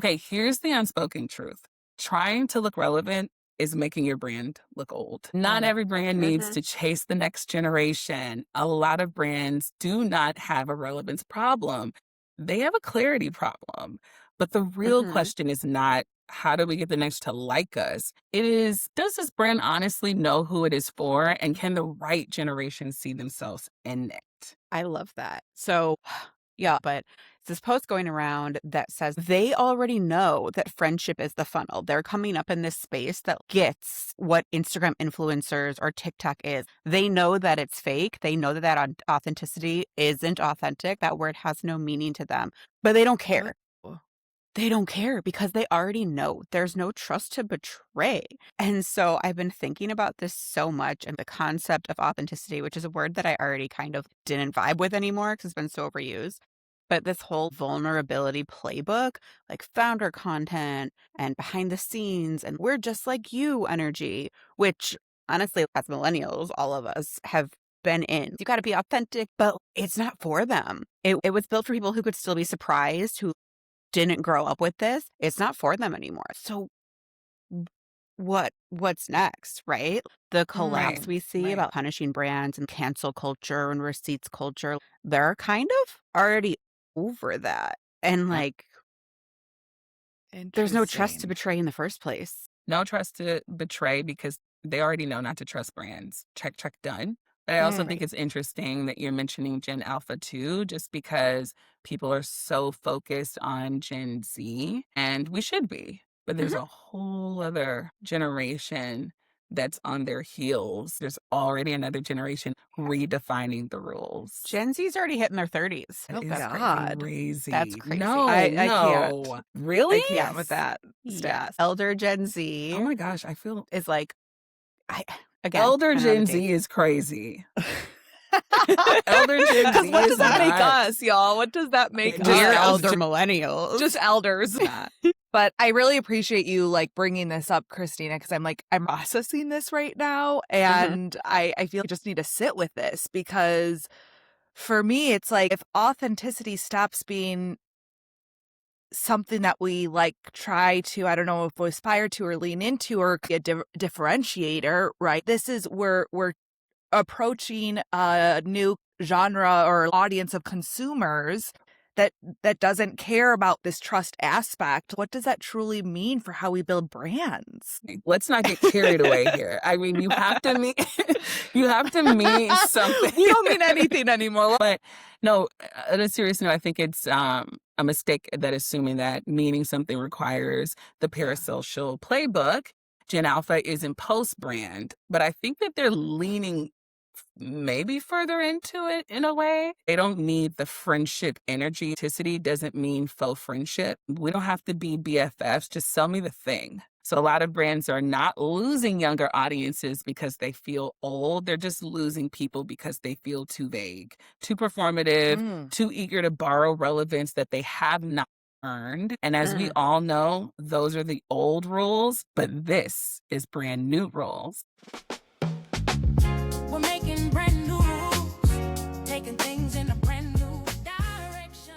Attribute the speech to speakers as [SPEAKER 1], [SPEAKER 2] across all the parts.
[SPEAKER 1] Okay, here's the unspoken truth. Trying to look relevant is making your brand look old. Not every brand needs to chase the next generation. A lot of brands do not have a relevance problem. They have a clarity problem. But the real question is not, how do we get the next to like us? It is, does this brand honestly know who it is for? And can the right generation see themselves in it?
[SPEAKER 2] I love that. So, yeah, but this post going around that says they already know that friendship is the funnel. They're coming up in this space that gets what Instagram influencers or TikTok is. They know that it's fake. They know that authenticity isn't authentic. That word has no meaning to them, but they don't care. They don't care because they already know there's no trust to betray. And so I've been thinking about this so much, and the concept of authenticity, which is a word that I already kind of didn't vibe with anymore because it's been so overused. But this whole vulnerability playbook, like founder content and behind the scenes and we're just like you energy, which honestly, as millennials, all of us have been in. You got to be authentic, but it's not for them. It was built for people who could still be surprised, who didn't grow up with this. It's not for them anymore. So what's next, right? The collapse we see about punishing brands and cancel culture and receipts culture, they're kind of already over that. And like, there's no trust to betray in the first place.
[SPEAKER 1] No trust to betray because they already know not to trust brands. Check, done. But I also think it's interesting that you're mentioning Gen Alpha too, just because people are so focused on Gen Z, and we should be. But there's a whole other generation that's on their heels. There's already another generation redefining the rules.
[SPEAKER 2] Gen Z's already hitting their 30s.
[SPEAKER 1] That is
[SPEAKER 3] God.
[SPEAKER 1] crazy.
[SPEAKER 2] That's crazy.
[SPEAKER 1] No,
[SPEAKER 3] I
[SPEAKER 1] no.
[SPEAKER 3] can't.
[SPEAKER 1] Really?
[SPEAKER 3] I can't with that stat.
[SPEAKER 2] Yes. Elder Gen Z
[SPEAKER 1] Oh my gosh, I feel
[SPEAKER 2] is like, again,
[SPEAKER 1] elder
[SPEAKER 2] another
[SPEAKER 1] Gen
[SPEAKER 2] date.
[SPEAKER 1] Z is crazy. Elder Gen Z
[SPEAKER 3] What
[SPEAKER 1] is
[SPEAKER 3] does that make
[SPEAKER 1] nuts.
[SPEAKER 3] us, y'all? What does that make us?
[SPEAKER 2] We're elder millennials.
[SPEAKER 3] Just elders. But I really appreciate you like bringing this up, Christina, because I'm processing this right now, and I feel I just need to sit with this because for me, it's like if authenticity stops being something that we like try to, I don't know if we aspire to or lean into or be a differentiator, right? This is we're approaching a new genre or audience of consumers that doesn't care about this trust aspect. What does that truly mean for how we build brands?
[SPEAKER 1] Let's not get carried away here. I mean, you have to mean something.
[SPEAKER 3] We don't mean anything anymore.
[SPEAKER 1] But no, on a serious note, I think it's a mistake that assuming that meaning something requires the parasocial playbook. Gen Alpha is in post brand, but I think that they're leaning maybe further into it in a way. They don't need the friendship energy. Authenticity doesn't mean faux friendship. We don't have to be BFFs. Just sell me the thing. So a lot of brands are not losing younger audiences because they feel old. They're just losing people because they feel too vague, too performative, too eager to borrow relevance that they have not earned. And as we all know, those are the old rules, but this is brand new rules.
[SPEAKER 4] We're making brand new rules, taking things in a brand new direction.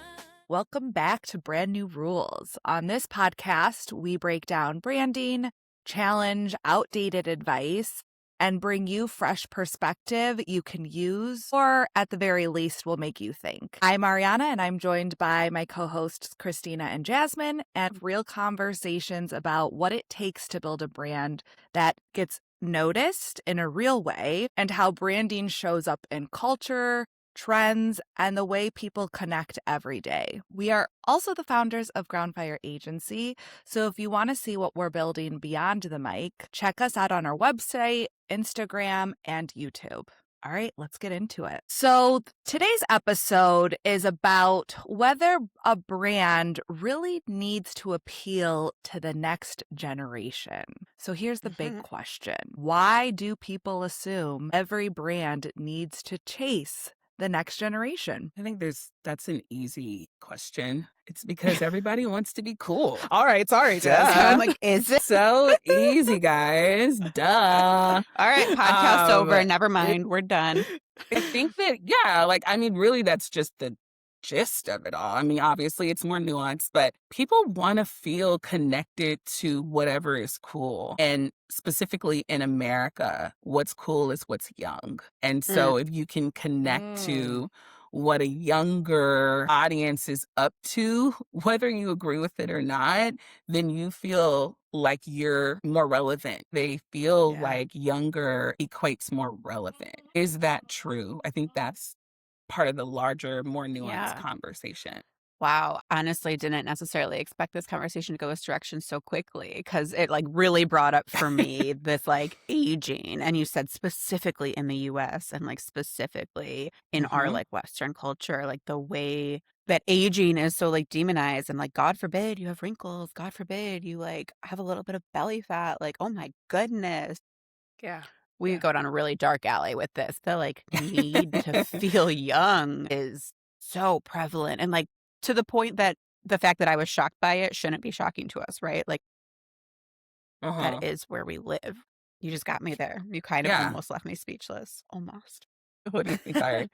[SPEAKER 3] Welcome back to Brand New Rules. On this podcast, we break down branding, challenge outdated advice, and bring you fresh perspective you can use, or at the very least, will make you think. I'm Ariana, and I'm joined by my co-hosts, Christina and Jasmine, and real conversations about what it takes to build a brand that gets noticed in a real way and how branding shows up in culture, trends, and the way people connect every day. We are also the founders of Groundfire Agency, so if you want to see what we're building beyond the mic, check us out on our website, Instagram, and YouTube. All right, let's get into it. So today's episode is about whether a brand really needs to appeal to the next generation. So here's the big question. Why do people assume every brand needs to chase the next generation?
[SPEAKER 1] I think that's an easy question. It's because everybody wants to be cool.
[SPEAKER 3] All right, sorry,
[SPEAKER 1] Duh.
[SPEAKER 2] I'm like, is it?
[SPEAKER 1] So easy, guys. Duh.
[SPEAKER 2] All right, podcast over. Never mind. We're done.
[SPEAKER 1] I think that, really, that's just the gist of it all. I mean, obviously it's more nuanced, but people want to feel connected to whatever is cool. And specifically in America, what's cool is what's young. And so if you can connect to what a younger audience is up to, whether you agree with it or not, then you feel like you're more relevant. They feel
[SPEAKER 3] Yeah.
[SPEAKER 1] like younger equates more relevant. Is that true? I think that's part of the larger, more nuanced
[SPEAKER 2] Yeah.
[SPEAKER 1] conversation.
[SPEAKER 2] Wow. Honestly, didn't necessarily expect this conversation to go this direction so quickly because it like really brought up for me this like aging. And you said specifically in the US and like specifically in our
[SPEAKER 1] Mhm.
[SPEAKER 2] like Western culture, like the way that aging is so like demonized and like, God forbid you have wrinkles. God forbid you like have a little bit of belly fat. Like, oh my goodness.
[SPEAKER 3] Yeah.
[SPEAKER 2] We
[SPEAKER 3] Yeah.
[SPEAKER 2] could go down a really dark alley with this. The like need to feel young is so prevalent. And like to the point that the fact that I was shocked by it shouldn't be shocking to us, right? Like that
[SPEAKER 1] Uh-huh.
[SPEAKER 2] is where we live. You just got me there. You kind of
[SPEAKER 1] Yeah.
[SPEAKER 2] almost left me speechless. Almost.
[SPEAKER 1] What do you think? Sorry.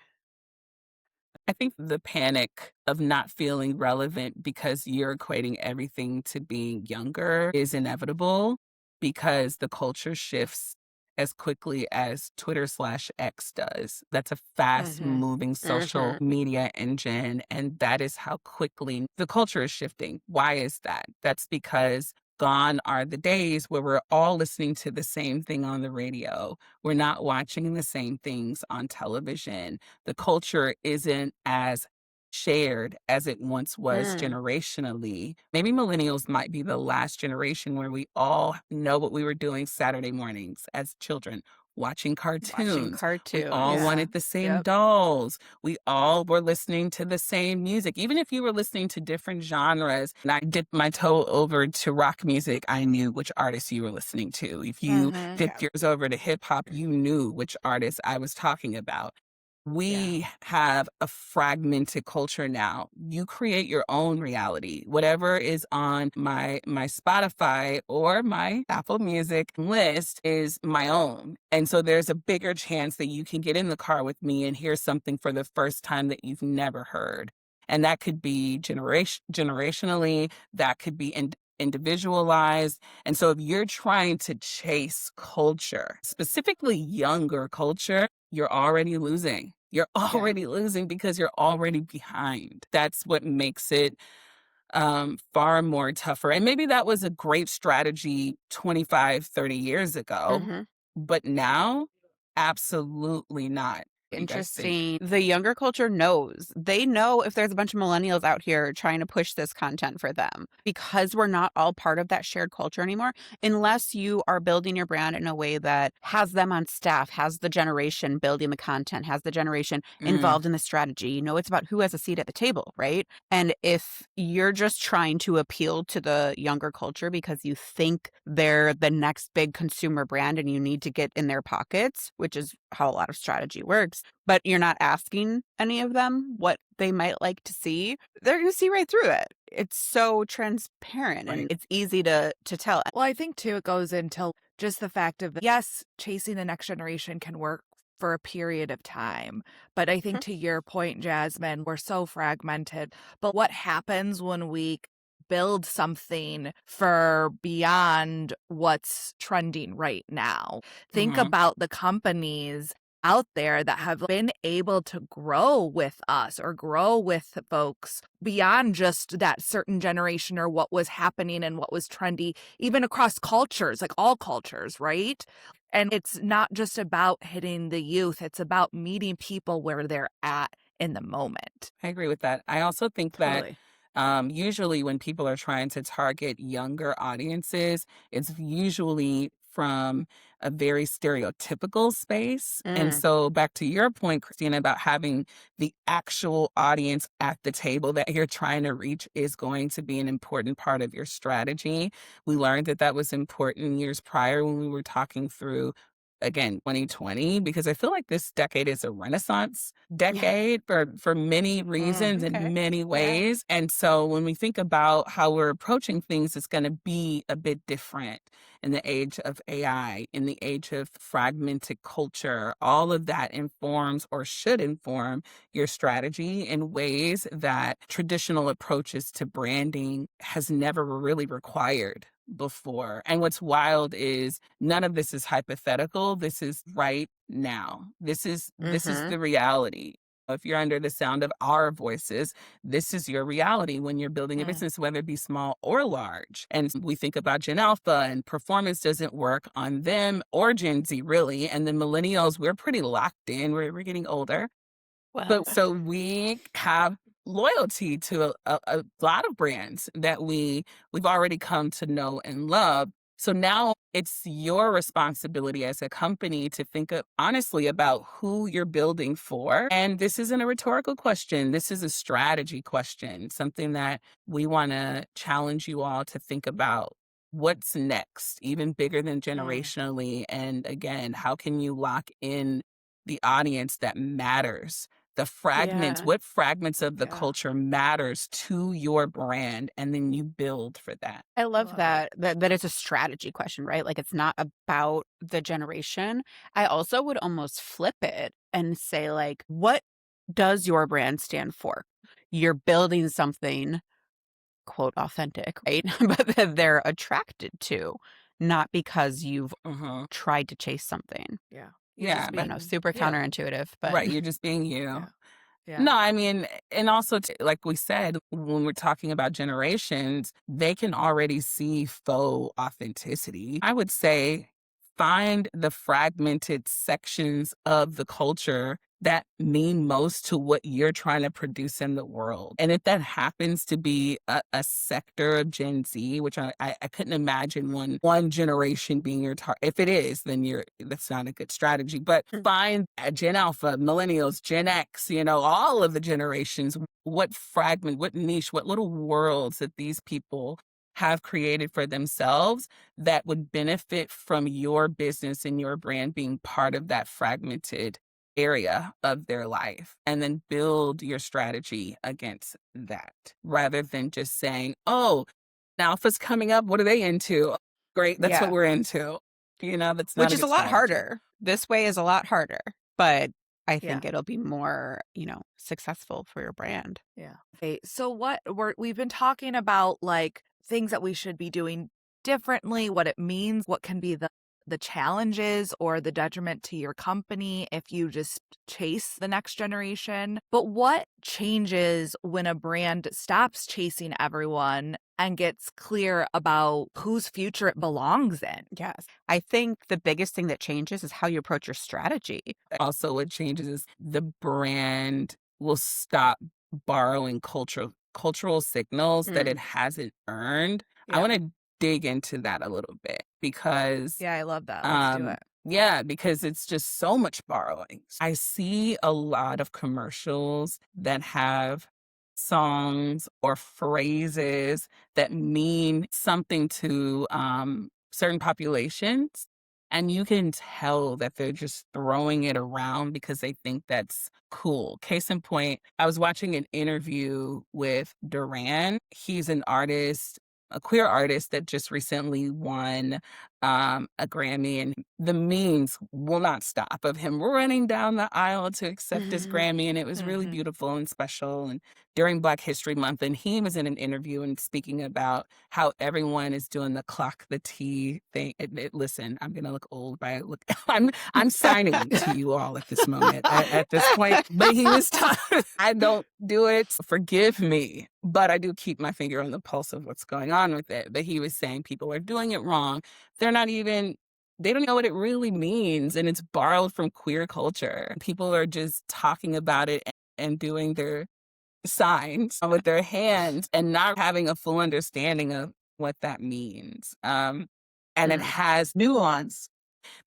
[SPEAKER 1] I think the panic of not feeling relevant because you're equating everything to being younger is inevitable because the culture shifts as quickly as Twitter/X does. That's a fast
[SPEAKER 2] Mhm.
[SPEAKER 1] moving social
[SPEAKER 2] Mhm.
[SPEAKER 1] media engine. And that is how quickly the culture is shifting. Why is that? That's because gone are the days where we're all listening to the same thing on the radio. We're not watching the same things on television. The culture isn't as shared as it once was
[SPEAKER 2] Mm.
[SPEAKER 1] generationally. Maybe millennials might be the last generation where we all know what we were doing Saturday mornings as children, watching
[SPEAKER 2] Watching
[SPEAKER 1] cartoons. We all
[SPEAKER 2] cartoons.
[SPEAKER 3] Yeah.
[SPEAKER 1] wanted the same
[SPEAKER 3] Yep.
[SPEAKER 1] dolls. We all were listening to the same music. Even if you were listening to different genres, and I dipped my toe over to rock music, I knew which artists you were listening to. If you
[SPEAKER 2] Mhm.
[SPEAKER 1] dipped yours over to hip hop, you knew which artist I was talking about.
[SPEAKER 3] Yeah.
[SPEAKER 1] We have a fragmented culture now. You create your own reality. Whatever is on my Spotify or my Apple Music list is my own. And so there's a bigger chance that you can get in the car with me and hear something for the first time that you've never heard. And that could be generationally, that could be individualized. And so if you're trying to chase culture, specifically younger culture, you're already losing. You're
[SPEAKER 3] Yeah.
[SPEAKER 1] already losing because you're already behind. That's what makes it far more tougher. And maybe that was a great strategy 25, 30 years ago,
[SPEAKER 2] Mhm.
[SPEAKER 1] but now, absolutely not. What do you guys think?
[SPEAKER 2] Interesting. The younger culture knows. They know if there's a bunch of millennials out here trying to push this content for them because we're not all part of that shared culture anymore. Unless you are building your brand in a way that has them on staff, has the generation building the content, has the generation
[SPEAKER 1] Mm,
[SPEAKER 2] involved in the strategy. You know, it's about who has a seat at the table, right? And if you're just trying to appeal to the younger culture because you think they're the next big consumer brand and you need to get in their pockets, which is how a lot of strategy works, but you're not asking any of them what they might like to see, they're going to see right through it. It's so transparent and
[SPEAKER 1] right.
[SPEAKER 2] it's easy to tell.
[SPEAKER 3] Well, I think too, it goes into just the fact of, yes, chasing the next generation can work for a period of time. But I think
[SPEAKER 2] Mhm.
[SPEAKER 3] to your point, Jasmine, we're so fragmented. But what happens when we build something for beyond what's trending right now? Think
[SPEAKER 1] Mhm.
[SPEAKER 3] about the companies out there that have been able to grow with us or grow with folks beyond just that certain generation or what was happening and what was trendy, even across cultures, like all cultures, right? And it's not just about hitting the youth, it's about meeting people where they're at in the moment.
[SPEAKER 1] I agree with that. I also think that
[SPEAKER 2] Totally.
[SPEAKER 1] usually when people are trying to target younger audiences, it's usually from a very stereotypical space. And
[SPEAKER 2] Mm.
[SPEAKER 1] so, back to your point, Christina, about having the actual audience at the table that you're trying to reach is going to be an important part of your strategy. We learned that that was important years prior when we were talking through. Again, 2020, because I feel like this decade is a renaissance
[SPEAKER 2] Yeah.
[SPEAKER 1] decade for many reasons
[SPEAKER 2] Okay.
[SPEAKER 1] in many
[SPEAKER 2] Yeah.
[SPEAKER 1] ways. And so when we think about how we're approaching things, it's going to be a bit different. in the age of AI, in the age of fragmented culture, all of that informs or should inform your strategy in ways that traditional approaches to branding has never really required before. And what's wild is none of this is hypothetical. This is right now. This is the reality. If you're under the sound of our voices, this is your reality when you're building a business, whether it be small or large. And we think about Gen Alpha, and performance doesn't work on them or Gen Z, really. And the millennials, we're pretty locked in. We're getting older.
[SPEAKER 2] Well,
[SPEAKER 1] But so we have loyalty to a lot of brands that we've already come to know and love. So now it's your responsibility as a company to think honestly about who you're building for. And this isn't a rhetorical question. This is a strategy question, something that we want to challenge you all to think about. What's next, even bigger than generationally? And again, how can you lock in the audience that matters? The fragments,
[SPEAKER 2] Yeah.
[SPEAKER 1] what fragments of the
[SPEAKER 2] Yeah.
[SPEAKER 1] culture matters to your brand, and then you build for that.
[SPEAKER 2] I love that it's a strategy question, right? Like it's not about the generation. I also would almost flip it and say like, what does your brand stand for? You're building something, quote, authentic, right? But that they're attracted to, not because you've
[SPEAKER 1] Mhm.
[SPEAKER 2] tried to chase something.
[SPEAKER 3] Yeah.
[SPEAKER 1] Yeah,
[SPEAKER 2] I don't know, super counterintuitive, but
[SPEAKER 1] right, you're just being you.
[SPEAKER 3] Yeah. Yeah.
[SPEAKER 1] No, I mean, and also, like we said, when we're talking about generations, they can already see faux authenticity. I would say find the fragmented sections of the culture that mean most to what you're trying to produce in the world. And if that happens to be a sector of Gen Z, which I couldn't imagine one generation being your target. If it is, then that's not a good strategy. But find Gen Alpha, Millennials, Gen X, all of the generations, what fragment, what niche, what little worlds that these people have created for themselves that would benefit from your business and your brand being part of that fragmented area of their life, and then build your strategy against that rather than just saying, oh, Alpha's coming up. What are they into? Great. That's what we're into. That's not
[SPEAKER 2] which
[SPEAKER 1] a
[SPEAKER 2] is
[SPEAKER 1] good
[SPEAKER 2] a lot
[SPEAKER 1] strategy.
[SPEAKER 2] harder. This way is a lot harder, but I
[SPEAKER 3] Yeah.
[SPEAKER 2] think it'll be more, successful for your brand.
[SPEAKER 3] Yeah. Okay. So we've been talking about like things that we should be doing differently, what it means, what can be the challenges or the detriment to your company if you just chase the next generation. But what changes when a brand stops chasing everyone and gets clear about whose future it belongs in?
[SPEAKER 2] Yes. I think the biggest thing that changes is how you approach your strategy.
[SPEAKER 1] Also, what changes is the brand will stop borrowing cultural signals that it hasn't earned. I want to dig into that a little bit because
[SPEAKER 3] Yeah, I love that. Let's do it.
[SPEAKER 1] yeah, because it's just so much borrowing. I see a lot of commercials that have songs or phrases that mean something to certain populations. And you can tell that they're just throwing it around because they think that's cool. Case in point, I was watching an interview with Duran. He's an artist, a queer artist that just recently won a Grammy, and the memes will not stop of him running down the aisle to accept his Grammy. And it was really beautiful and special. And during Black History Month, and he was in an interview and speaking about how everyone is doing the clock the T thing. Listen, I'm gonna look old by look. I'm signing to you all at this moment at this point. But he was I don't do it. Forgive me, but I do keep my finger on the pulse of what's going on with it. But he was saying people are doing it wrong. They don't know what it really means, and it's borrowed from queer culture. People are just talking about it and doing their signs with their hands and not having a full understanding of what that means. And it has nuance.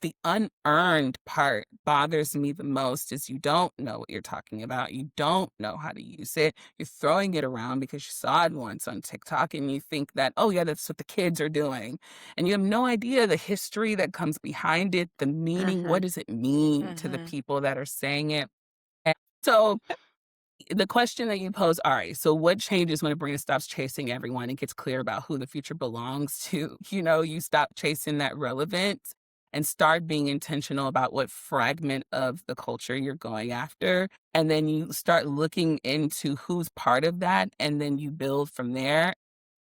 [SPEAKER 1] The unearned part bothers me the most is you don't know what you're talking about. You don't know how to use it. You're throwing it around because you saw it once on TikTok and you think that, oh yeah, that's what the kids are doing. And you have no idea the history that comes behind it, the meaning. What does it mean to the people that are saying it? And so the question that you pose, all right, so what changes when a brand stops chasing everyone and gets clear about who the future belongs to? You stop chasing that relevance and start being intentional about what fragment of the culture you're going after. And then you start looking into who's part of that, and then you build from there.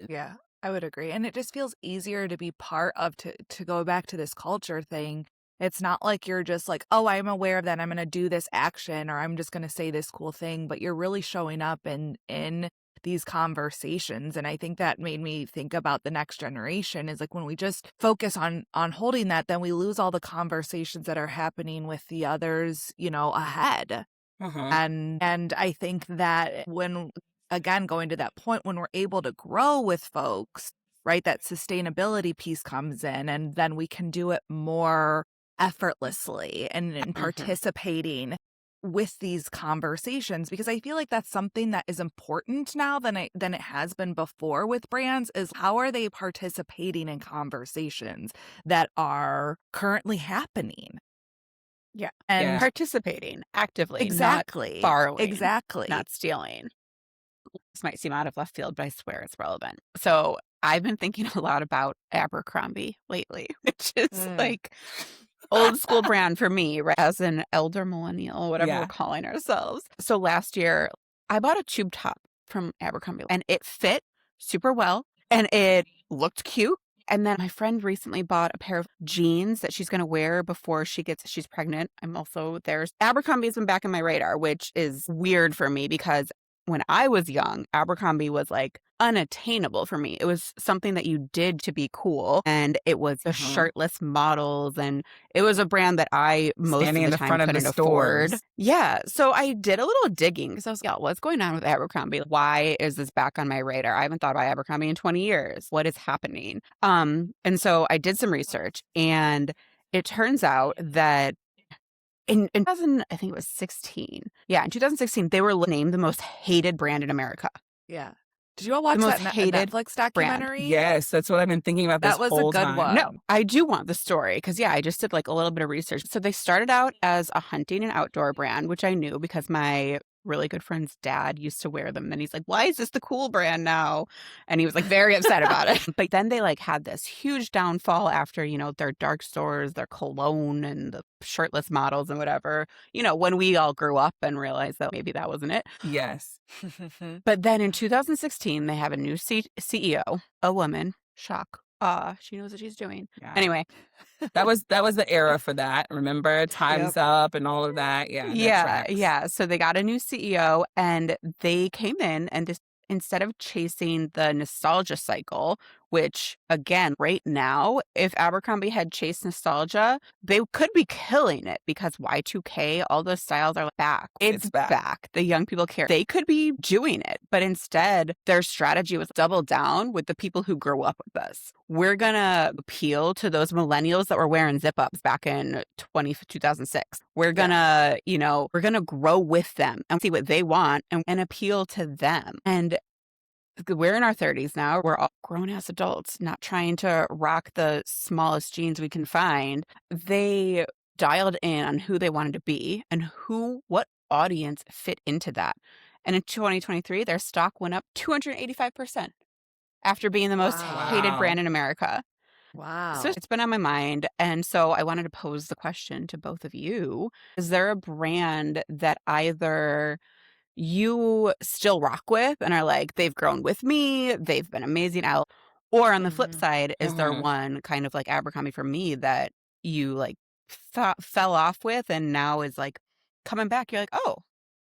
[SPEAKER 3] Yeah, I would agree. And it just feels easier to be part of to go back to this culture thing. It's not like you're just like, oh, I'm aware of that. I'm going to do this action or I'm just going to say this cool thing, but you're really showing up in these conversations. And I think that made me think about the next generation is like when we just focus on holding that, then we lose all the conversations that are happening with the others, ahead.
[SPEAKER 1] Uh-huh.
[SPEAKER 3] And I think that when, again, going to that point, when we're able to grow with folks, right, that sustainability piece comes in, and then we can do it more effortlessly and participating with these conversations, because I feel like that's something that is important now than it has been before with brands, is how are they participating in conversations that are currently happening?
[SPEAKER 2] Yeah.
[SPEAKER 3] And
[SPEAKER 1] Yeah.
[SPEAKER 2] Participating actively,
[SPEAKER 3] exactly.
[SPEAKER 2] not borrowing,
[SPEAKER 3] Exactly.
[SPEAKER 2] not stealing. This might seem out of left field, but I swear it's relevant. So I've been thinking a lot about Abercrombie lately, which is like old school brand for me, right? As an elder millennial, whatever
[SPEAKER 1] Yeah.
[SPEAKER 2] we're calling ourselves. So last year, I bought a tube top from Abercrombie and it fit super well and it looked cute. And then my friend recently bought a pair of jeans that she's going to wear before she's pregnant. I'm also there. Abercrombie's been back in my radar, which is weird for me because when I was young, Abercrombie was like unattainable for me. It was something that you did to be cool. And it was the shirtless models. And it was a brand that I most
[SPEAKER 1] Standing
[SPEAKER 2] of
[SPEAKER 1] in
[SPEAKER 2] the
[SPEAKER 1] the
[SPEAKER 2] time
[SPEAKER 1] front of the
[SPEAKER 2] couldn't afford.
[SPEAKER 1] stores.
[SPEAKER 2] Yeah. So I did a little digging because I was like, what's going on with Abercrombie? Why is this back on my radar? I haven't thought about Abercrombie in 20 years. What is happening? And so I did some research and it turns out that in 2000, I think it was 16. Yeah, in 2016, they were named the most hated brand in America.
[SPEAKER 3] Yeah. Did you all watch
[SPEAKER 2] The most
[SPEAKER 3] that
[SPEAKER 2] hated
[SPEAKER 3] Netflix
[SPEAKER 2] brand.
[SPEAKER 3] documentary?
[SPEAKER 1] Yes, that's what I've been thinking about this
[SPEAKER 3] That was a
[SPEAKER 1] whole
[SPEAKER 3] good
[SPEAKER 1] time.
[SPEAKER 3] one.
[SPEAKER 2] No, I do want the story because, yeah, I just did like a little bit of research. So they started out as a hunting and outdoor brand, which I knew because my really good friend's dad used to wear them. And he's like, why is this the cool brand now? And he was like very upset about it. But then they like had this huge downfall after, their dark stores, their cologne and the shirtless models and whatever, when we all grew up and realized that maybe that wasn't it.
[SPEAKER 1] Yes.
[SPEAKER 2] But then in 2016, they have a new CEO, a woman. Shock. She knows what she's doing.
[SPEAKER 1] Yeah.
[SPEAKER 2] Anyway.
[SPEAKER 1] That was the era for that. Remember? Time's Up and all of that. Yeah. That
[SPEAKER 2] Yeah.
[SPEAKER 1] tracks.
[SPEAKER 2] Yeah. So they got a new CEO and they came in and just instead of chasing the nostalgia cycle, which again, right now, if Abercrombie had chased nostalgia, they could be killing it because Y2K, all those styles are back. It's back. The young people care. They could be doing it, but instead their strategy was double down with the people who grew up with us. We're going to appeal to those millennials that were wearing zip-ups back in 2006. We're going to, we're going to grow with them and see what they want and appeal to them. And we're in our 30s now. We're all grown-ass adults, not trying to rock the smallest jeans we can find. They dialed in on who they wanted to be and what audience fit into that. And in 2023, their stock went up 285% after being the most hated brand in America.
[SPEAKER 3] Wow.
[SPEAKER 2] So it's been on my mind. And so I wanted to pose the question to both of you. Is there a brand that either you still rock with and are like, they've grown with me, they've been amazing out? Or on the flip side, is there one kind of like Abercrombie for me that you like fell off with and now is like coming back? You're like, oh,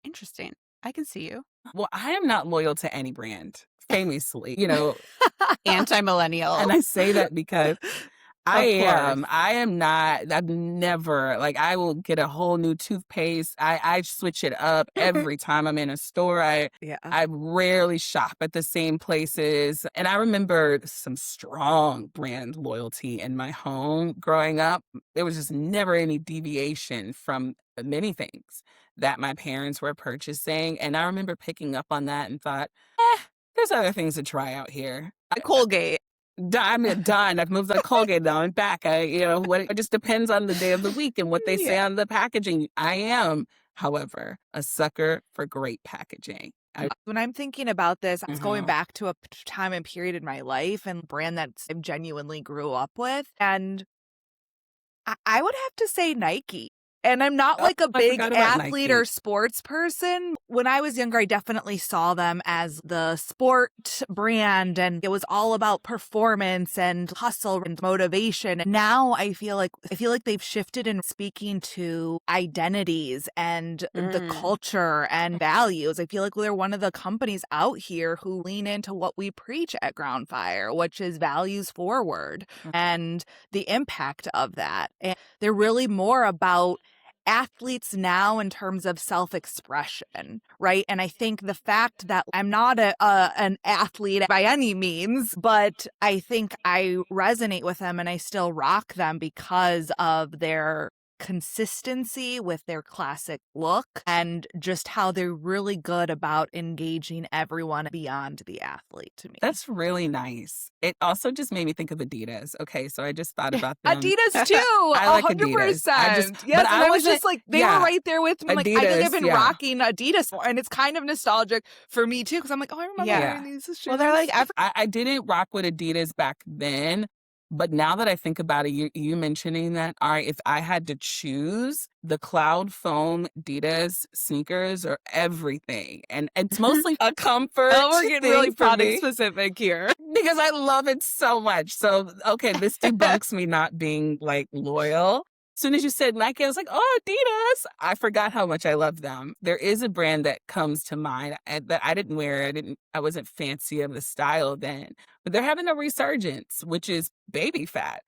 [SPEAKER 2] interesting. I can see you.
[SPEAKER 1] Well, I am not loyal to any brand, famously,
[SPEAKER 2] Anti-millennial.
[SPEAKER 1] And I say that because I'm not, I've never, like, I will get a whole new toothpaste. I switch it up every time I'm in a store. I rarely shop at the same places. And I remember some strong brand loyalty in my home growing up. There was just never any deviation from many things that my parents were purchasing. And I remember picking up on that and thought, there's other things to try out here.
[SPEAKER 2] Colgate.
[SPEAKER 1] I'm done. I've moved the Colgate now and back. It just depends on the day of the week and what they say on the packaging. I am However, a sucker for great packaging.
[SPEAKER 3] When I'm thinking about this, I was going
[SPEAKER 1] Mhm.
[SPEAKER 3] back to a time and period in my life and brand that I genuinely grew up with. And I would have to say Nike. And I'm not
[SPEAKER 1] Oh,
[SPEAKER 3] like a
[SPEAKER 1] I
[SPEAKER 3] big
[SPEAKER 1] forgot about
[SPEAKER 3] athlete or
[SPEAKER 1] Nike.
[SPEAKER 3] sports person. When I was younger, I definitely saw them as the sport brand, and it was all about performance and hustle and motivation. Now I feel like they've shifted in speaking to identities and the culture and values. I feel like they're one of the companies out here who lean into what we preach at Groundfire, which is values forward and the impact of that. And they're really more about athletes now in terms of self-expression, right? And I think the fact that I'm not an athlete by any means, but I think I resonate with them and I still rock them because of their consistency with their classic look and just how they're really good about engaging everyone beyond the athlete to me.
[SPEAKER 1] That's really nice. It also just made me think of Adidas. Okay, so I just thought about them.
[SPEAKER 3] Adidas too,
[SPEAKER 1] I like Adidas.
[SPEAKER 3] 100%.
[SPEAKER 1] I just,
[SPEAKER 3] Yes,
[SPEAKER 1] but
[SPEAKER 3] and
[SPEAKER 1] I
[SPEAKER 3] I was
[SPEAKER 1] wasn't.
[SPEAKER 3] just like, they
[SPEAKER 1] Yeah,
[SPEAKER 3] were right there with me. Like, I think I've
[SPEAKER 1] Adidas.
[SPEAKER 3] been
[SPEAKER 1] Yeah,
[SPEAKER 3] rocking Adidas more, and it's kind of nostalgic for me too, because I'm like, oh, I remember
[SPEAKER 2] Yeah.
[SPEAKER 3] wearing these shoes.
[SPEAKER 2] Well, they're like
[SPEAKER 1] I didn't rock with Adidas back then, but now that I think about it, you mentioning that, all right, if I had to choose, the Cloud Foam Adidas sneakers are everything, and it's mostly a comfort
[SPEAKER 3] Oh, we're getting
[SPEAKER 1] thing
[SPEAKER 3] really
[SPEAKER 1] for
[SPEAKER 3] product
[SPEAKER 1] me
[SPEAKER 3] specific here.
[SPEAKER 1] because I love it so much. So, okay, this debunks me not being like loyal. As soon as you said Nike, I was like, oh, Adidas. I forgot how much I love them. There is a brand that comes to mind that I didn't wear. I wasn't fancy of the style then, but they're having a resurgence, which is baby fat.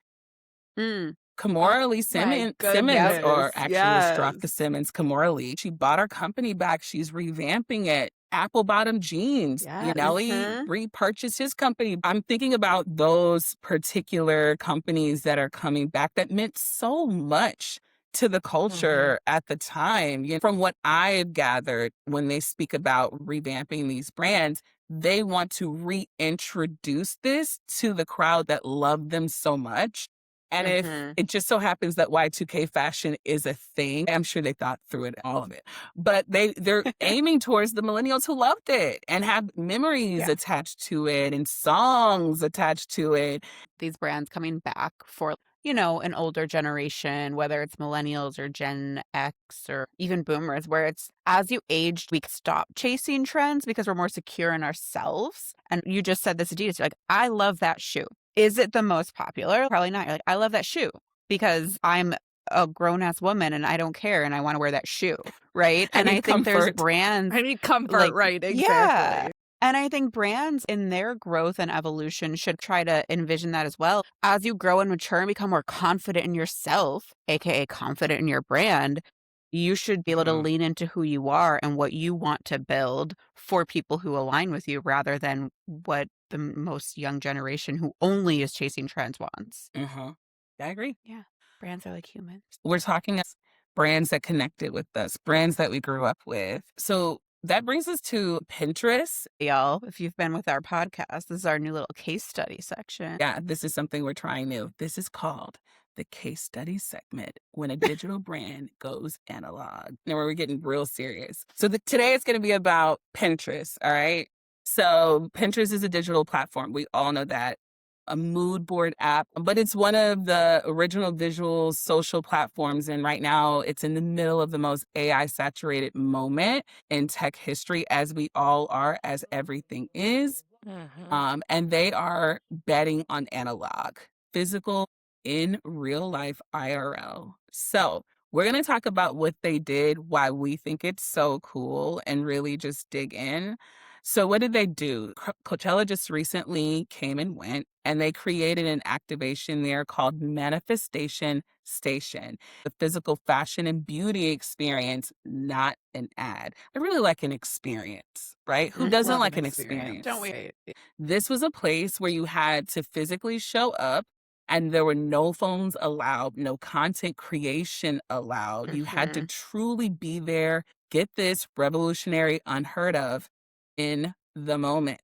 [SPEAKER 2] Mm.
[SPEAKER 1] Kimora Lee
[SPEAKER 3] My
[SPEAKER 1] Simmons, or
[SPEAKER 3] goodness,
[SPEAKER 1] actually it was Straka
[SPEAKER 3] yes.
[SPEAKER 1] Simmons, Kimora Lee. She bought our company back. She's revamping it. Apple bottom jeans.
[SPEAKER 3] Yes.
[SPEAKER 1] Yanelli repurchased his company. I'm thinking about those particular companies that are coming back that meant so much to the culture at the time. You know, from what I've gathered, when they speak about revamping these brands, they want to reintroduce this to the crowd that loved them so much. And if it just so happens that Y2K fashion is a thing, I'm sure they thought through it, all of it. But they're aiming towards the millennials who loved it and have memories
[SPEAKER 2] Yeah.
[SPEAKER 1] attached to it and songs attached to it.
[SPEAKER 2] These brands coming back for, you know, an older generation, whether it's millennials or Gen X or even boomers, where it's as you age, we stop chasing trends because we're more secure in ourselves. And you just said this, Adidas, you're like, I love that shoe. Is it the most popular? Probably not. You're like, I love that shoe because I'm a grown-ass woman and I don't care and I want to wear that shoe, right?
[SPEAKER 1] I
[SPEAKER 2] And I
[SPEAKER 1] need
[SPEAKER 2] think there's
[SPEAKER 1] comfort.
[SPEAKER 2] brands
[SPEAKER 3] I need comfort,
[SPEAKER 2] like,
[SPEAKER 3] right?
[SPEAKER 2] yeah.
[SPEAKER 3] Exactly.
[SPEAKER 2] And I think brands in their growth and evolution should try to envision that as well. As you grow and mature and become more confident in yourself, aka confident in your brand, you should be able to lean into who you are and what you want to build for people who align with you rather than what the most young generation who only is chasing trends wants.
[SPEAKER 1] I agree.
[SPEAKER 2] Yeah. Brands are like humans.
[SPEAKER 1] We're talking as brands that connected with us, brands that we grew up with. So that brings us to Pinterest.
[SPEAKER 2] Y'all, if you've been with our podcast, this is our new little case study section.
[SPEAKER 1] Yeah, this is something we're trying new. This is called the case study segment when a digital brand goes analog. Now we're getting real serious. So today it's going to be about Pinterest, all right? So Pinterest is a digital platform. We all know that. A mood board app, but it's one of the original visual social platforms. And right now it's in the middle of the most AI saturated moment in tech history, as we all are, as everything is. And they are betting on analog, physical, in real life IRL. So we're going to talk about what they did, why we think it's so cool, and really just dig in. So what did they do? Coachella just recently came and went, and they created an activation there called Manifestation Station, the physical fashion and beauty experience, not an ad. I really like an experience, right? Who doesn't
[SPEAKER 3] Love
[SPEAKER 1] like an experience?
[SPEAKER 3] Don't we?
[SPEAKER 1] This was a place where you had to physically show up, and there were no phones allowed, no content creation allowed. You had to truly be there, get this, revolutionary, unheard of, in the moment.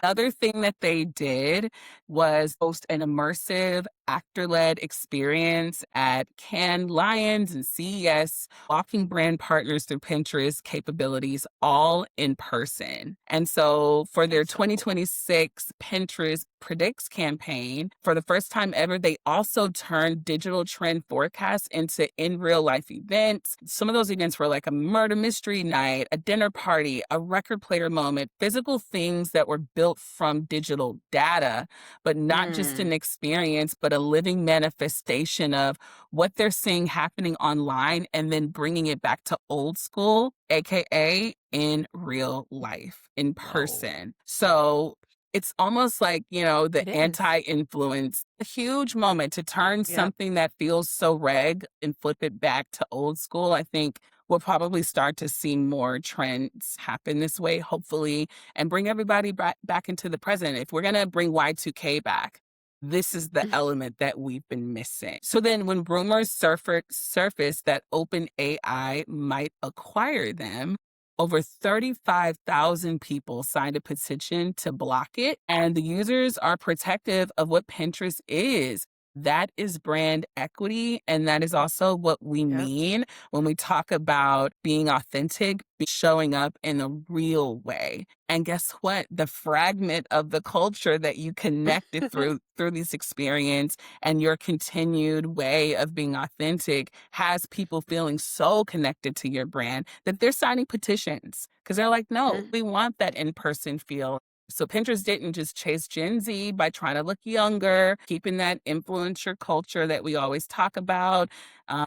[SPEAKER 1] Another thing that they did was host an immersive actor-led experience at Cannes Lions and CES, walking brand partners through Pinterest capabilities all in person. And so for their
[SPEAKER 2] That's so cool.
[SPEAKER 1] 2026 Pinterest Predicts campaign, for the first time ever, they also turned digital trend forecasts into in real life events. Some of those events were like a murder mystery night, a dinner party, a record player moment, physical things that were built from digital data, but not just an experience, but a living manifestation of what they're seeing happening online and then bringing it back to old school, AKA in real life, in person. So it's almost like, the
[SPEAKER 2] It is.
[SPEAKER 1] anti-influence, a huge moment to turn something that feels so reg and flip it back to old school. I think we'll probably start to see more trends happen this way, hopefully, and bring everybody back into the present. If we're going to bring Y2K back, this is the element that we've been missing. So then when rumors surfaced that OpenAI might acquire them, over 35,000 people signed a petition to block it, and the users are protective of what Pinterest is. That is brand equity, and that is also what we mean when we talk about being authentic, showing up in a real way. And guess what? The fragment of the culture that you connected through this experience and your continued way of being authentic has people feeling so connected to your brand that they're signing petitions because they're like, no, we want that in-person feel. So Pinterest didn't just chase Gen Z by trying to look younger, keeping that influencer culture that we always talk about,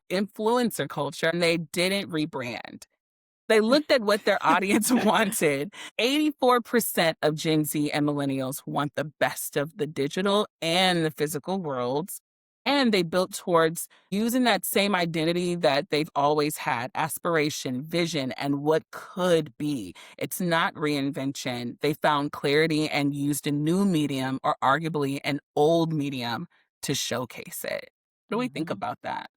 [SPEAKER 1] influencer culture, and they didn't rebrand. They looked at what their audience wanted. 84% of Gen Z and millennials want the best of the digital and the physical worlds. And they built towards using that same identity that they've always had, aspiration, vision, and what could be. It's not reinvention. They found clarity and used a new medium or arguably an old medium to showcase it. What do we think about that?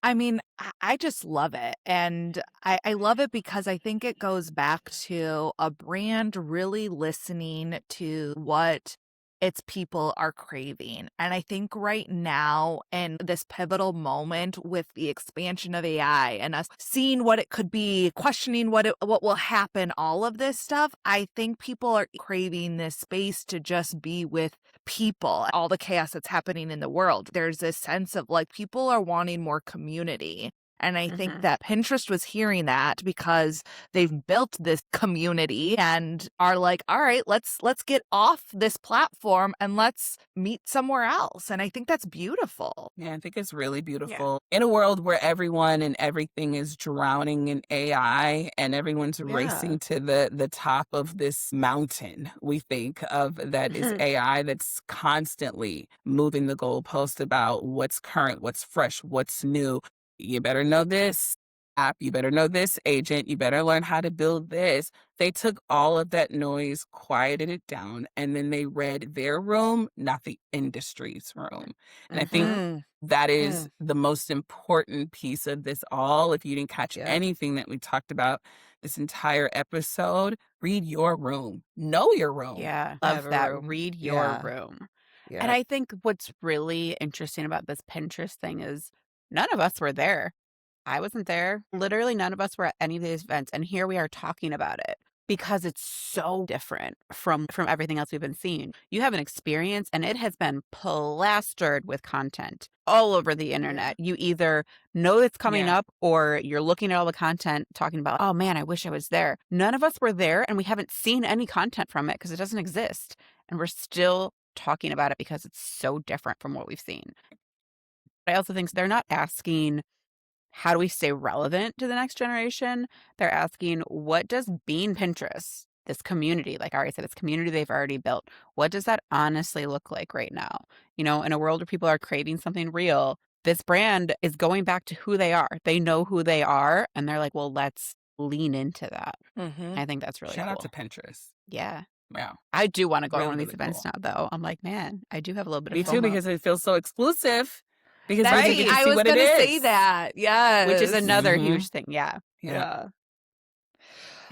[SPEAKER 3] I mean, I just love it. And I love it because I think it goes back to a brand really listening to what its people are craving. And I think right now, in this pivotal moment with the expansion of AI and us seeing what it could be, questioning what will happen, all of this stuff, I think people are craving this space to just be with people, all the chaos that's happening in the world. There's this sense of like people are wanting more community. And I think that Pinterest was hearing that because they've built this community and are like, all right, let's get off this platform and let's meet somewhere else. And I think that's beautiful.
[SPEAKER 1] Yeah, I think it's really beautiful. In a world where everyone and everything is drowning in AI and everyone's racing to the top of this mountain, we think of that is AI that's constantly moving the goalpost about what's current, what's fresh, what's new. You better know this app, you better know this agent, you better learn how to build this. They took all of that noise, quieted it down, and then they read their room, not the industry's room. And I think that is the most important piece of this all. If you didn't catch anything that we talked about this entire episode, read your room. Know your room.
[SPEAKER 2] Yeah,
[SPEAKER 3] Love
[SPEAKER 2] love that.
[SPEAKER 3] room.
[SPEAKER 2] Read your room. And I think what's really interesting about this Pinterest thing is none of us were there. I wasn't there. Literally none of us were at any of these events. And here we are talking about it because it's so different from everything else we've been seeing. You have an experience and it has been plastered with content all over the internet. You either know it's coming up or you're looking at all the content talking about, oh man, I wish I was there. None of us were there and we haven't seen any content from it because it doesn't exist. And we're still talking about it because it's so different from what we've seen. I also think they're not asking, how do we stay relevant to the next generation? They're asking, what does being Pinterest, this community, like Ari said, this community they've already built, what does that honestly look like right now? In a world where people are craving something real, this brand is going back to who they are. They know who they are, and they're like, well, let's lean into that. I think that's really
[SPEAKER 1] Shout
[SPEAKER 2] cool.
[SPEAKER 1] out to Pinterest.
[SPEAKER 2] Yeah.
[SPEAKER 1] Wow.
[SPEAKER 2] I do want to go to
[SPEAKER 1] Really,
[SPEAKER 2] one of these
[SPEAKER 1] really
[SPEAKER 2] events
[SPEAKER 1] cool.
[SPEAKER 2] now, though. I'm like, man, I do have a little bit of
[SPEAKER 1] Me too,
[SPEAKER 2] FOMO.
[SPEAKER 1] because it feels so exclusive. Because
[SPEAKER 3] That's
[SPEAKER 1] you get to
[SPEAKER 3] I
[SPEAKER 1] see
[SPEAKER 3] was
[SPEAKER 1] what
[SPEAKER 3] going
[SPEAKER 1] it
[SPEAKER 3] to
[SPEAKER 1] is.
[SPEAKER 3] say that. Yes.
[SPEAKER 2] Which is another huge thing. Yeah.
[SPEAKER 1] Yeah.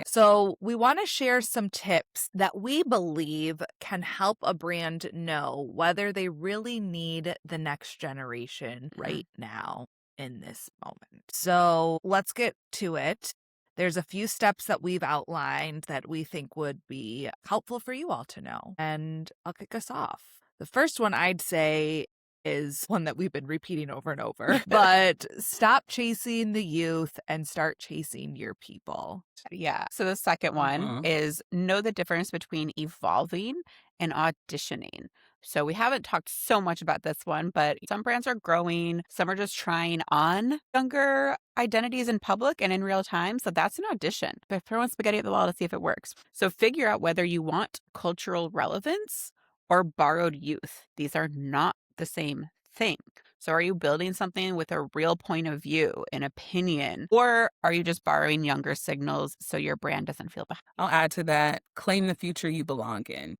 [SPEAKER 3] So we want to share some tips that we believe can help a brand know whether they really need the next generation right now in this moment. So let's get to it. There's a few steps that we've outlined that we think would be helpful for you all to know. And I'll kick us off. The first one I'd say is one that we've been repeating over and over, but stop chasing the youth and start chasing your people.
[SPEAKER 2] Yeah. So the second one
[SPEAKER 1] Mhm.
[SPEAKER 2] is know the difference between evolving and auditioning. So we haven't talked so much about this one, but some brands are growing, some are just trying on younger identities in public and in real time. So that's an audition. They're throwing spaghetti at the wall to see if it works. So figure out whether you want cultural relevance or borrowed youth. These are not the same thing. So are you building something with a real point of view, an opinion, or are you just borrowing younger signals so your brand doesn't feel behind?
[SPEAKER 1] I'll add to that, claim the future you belong in.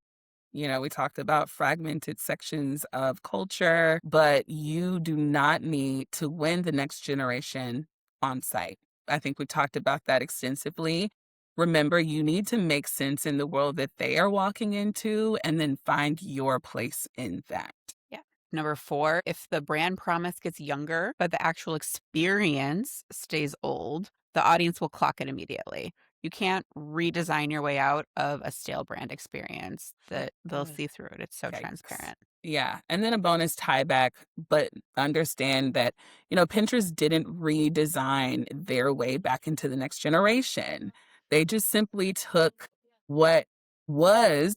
[SPEAKER 1] We talked about fragmented sections of culture, but you do not need to win the next generation on site. I think we talked about that extensively. Remember, you need to make sense in the world that they are walking into and then find your place in that.
[SPEAKER 2] Yeah. Number 4, if the brand promise gets younger, but the actual experience stays old, the audience will clock it immediately. You can't redesign your way out of a stale brand experience that they'll see through it. It's so
[SPEAKER 1] Yikes.
[SPEAKER 2] transparent.
[SPEAKER 1] Yeah. And then a bonus tie back, but understand that, Pinterest didn't redesign their way back into the next generation. They just simply took what was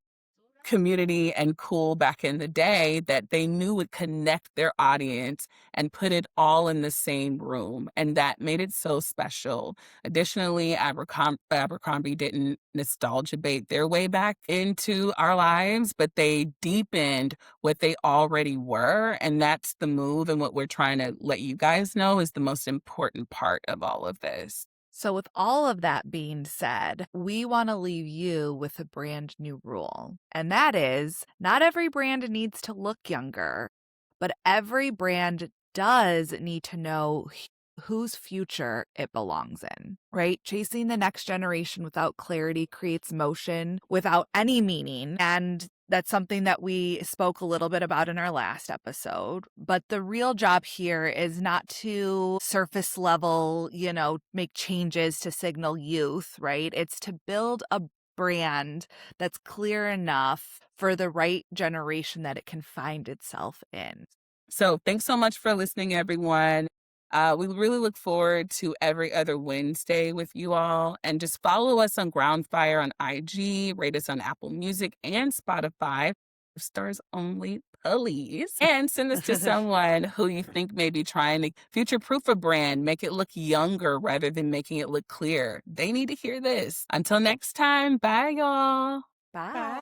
[SPEAKER 1] community and cool back in the day that they knew would connect their audience and put it all in the same room. And that made it so special. Additionally, Abercrombie didn't nostalgia bait their way back into our lives, but they deepened what they already were. And that's the move. And what we're trying to let you guys know is the most important part of all of this.
[SPEAKER 3] So, with all of that being said, we want to leave you with a brand new rule. And that is not every brand needs to look younger, but every brand does need to know whose future it belongs in, right? Chasing the next generation without clarity creates motion without any meaning. And that's something that we spoke a little bit about in our last episode. But the real job here is not to surface level, make changes to signal youth, right? It's to build a brand that's clear enough for the right generation that it can find itself in.
[SPEAKER 1] So thanks so much for listening, everyone. We really look forward to every other Wednesday with you all. And just follow us on Groundfire on IG, rate us on Apple Music and Spotify. Stars only, please. And send us to someone who you think may be trying to future-proof a brand, make it look younger rather than making it look clear. They need to hear this. Until next time, bye, y'all.
[SPEAKER 3] Bye.